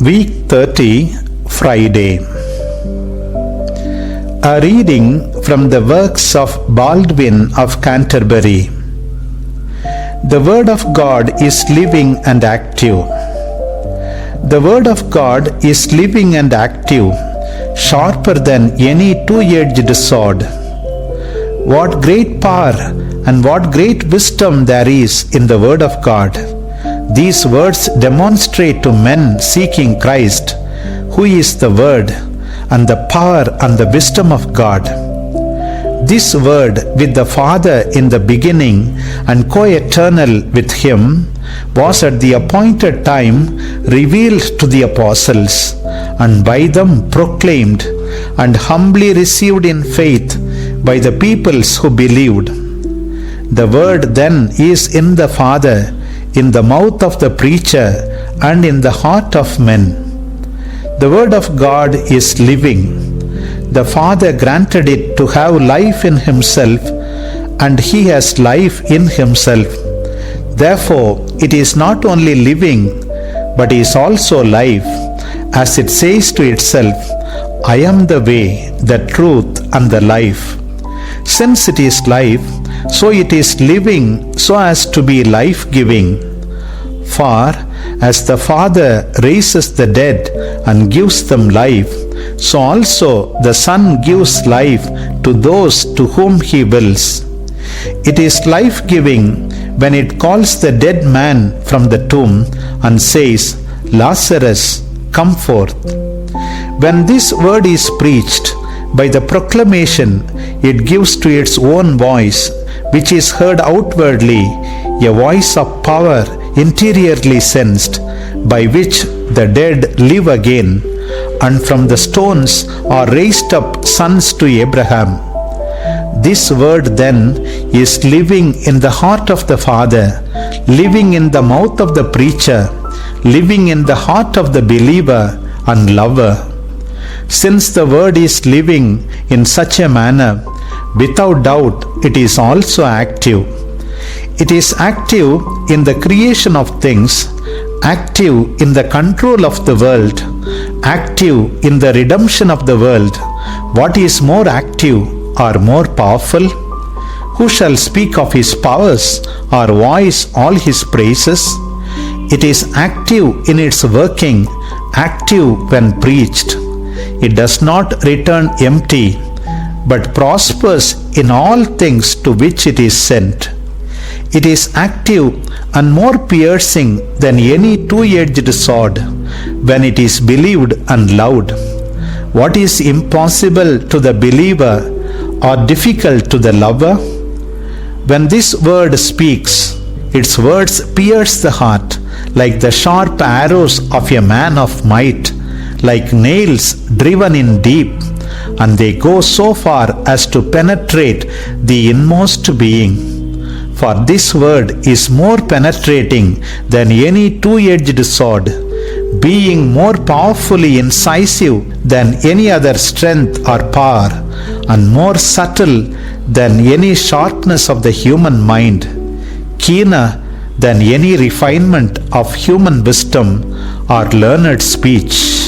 Week 30, Friday. A reading from the works of Baldwin of Canterbury. The Word of God is living and active. The Word of God is living and active, sharper than any two-edged sword. What great power and what great wisdom there is in the Word of God! These words demonstrate to men seeking Christ, who is the Word, and the power and the wisdom of God. This Word with the Father in the beginning and co-eternal with Him was at the appointed time revealed to the apostles, and by them proclaimed and humbly received in faith by the peoples who believed. The Word then is in the Father, in the mouth of the preacher, and in the heart of men. The Word of God is living. The Father granted it to have life in Himself, and He has life in Himself. Therefore, it is not only living, but is also life, as it says to itself, I am the way, the truth, and the life. Since it is life, so it is living so as to be life-giving. For as the Father raises the dead and gives them life, so also the Son gives life to those to whom He wills. It is life-giving when it calls the dead man from the tomb and says, Lazarus, come forth. When this word is preached, by the proclamation it gives to its own voice, which is heard outwardly, a voice of power interiorly sensed, by which the dead live again, and from the stones are raised up sons to Abraham. This word then is living in the heart of the Father, living in the mouth of the preacher, living in the heart of the believer and lover. Since the word is living in such a manner, without doubt it is also active. It is active in the creation of things, active in the control of the world, active in the redemption of the world. What is more active or more powerful? Who shall speak of His powers or voice all His praises? It is active in its working, active when preached. It does not return empty, but prospers in all things to which it is sent. It is active and more piercing than any two-edged sword when it is believed and loved. What is impossible to the believer or difficult to the lover? When this word speaks, its words pierce the heart like the sharp arrows of a man of might, like nails driven in deep, and they go so far as to penetrate the inmost being. For this word is more penetrating than any two-edged sword, being more powerfully incisive than any other strength or power, and more subtle than any sharpness of the human mind, keener than any refinement of human wisdom or learned speech.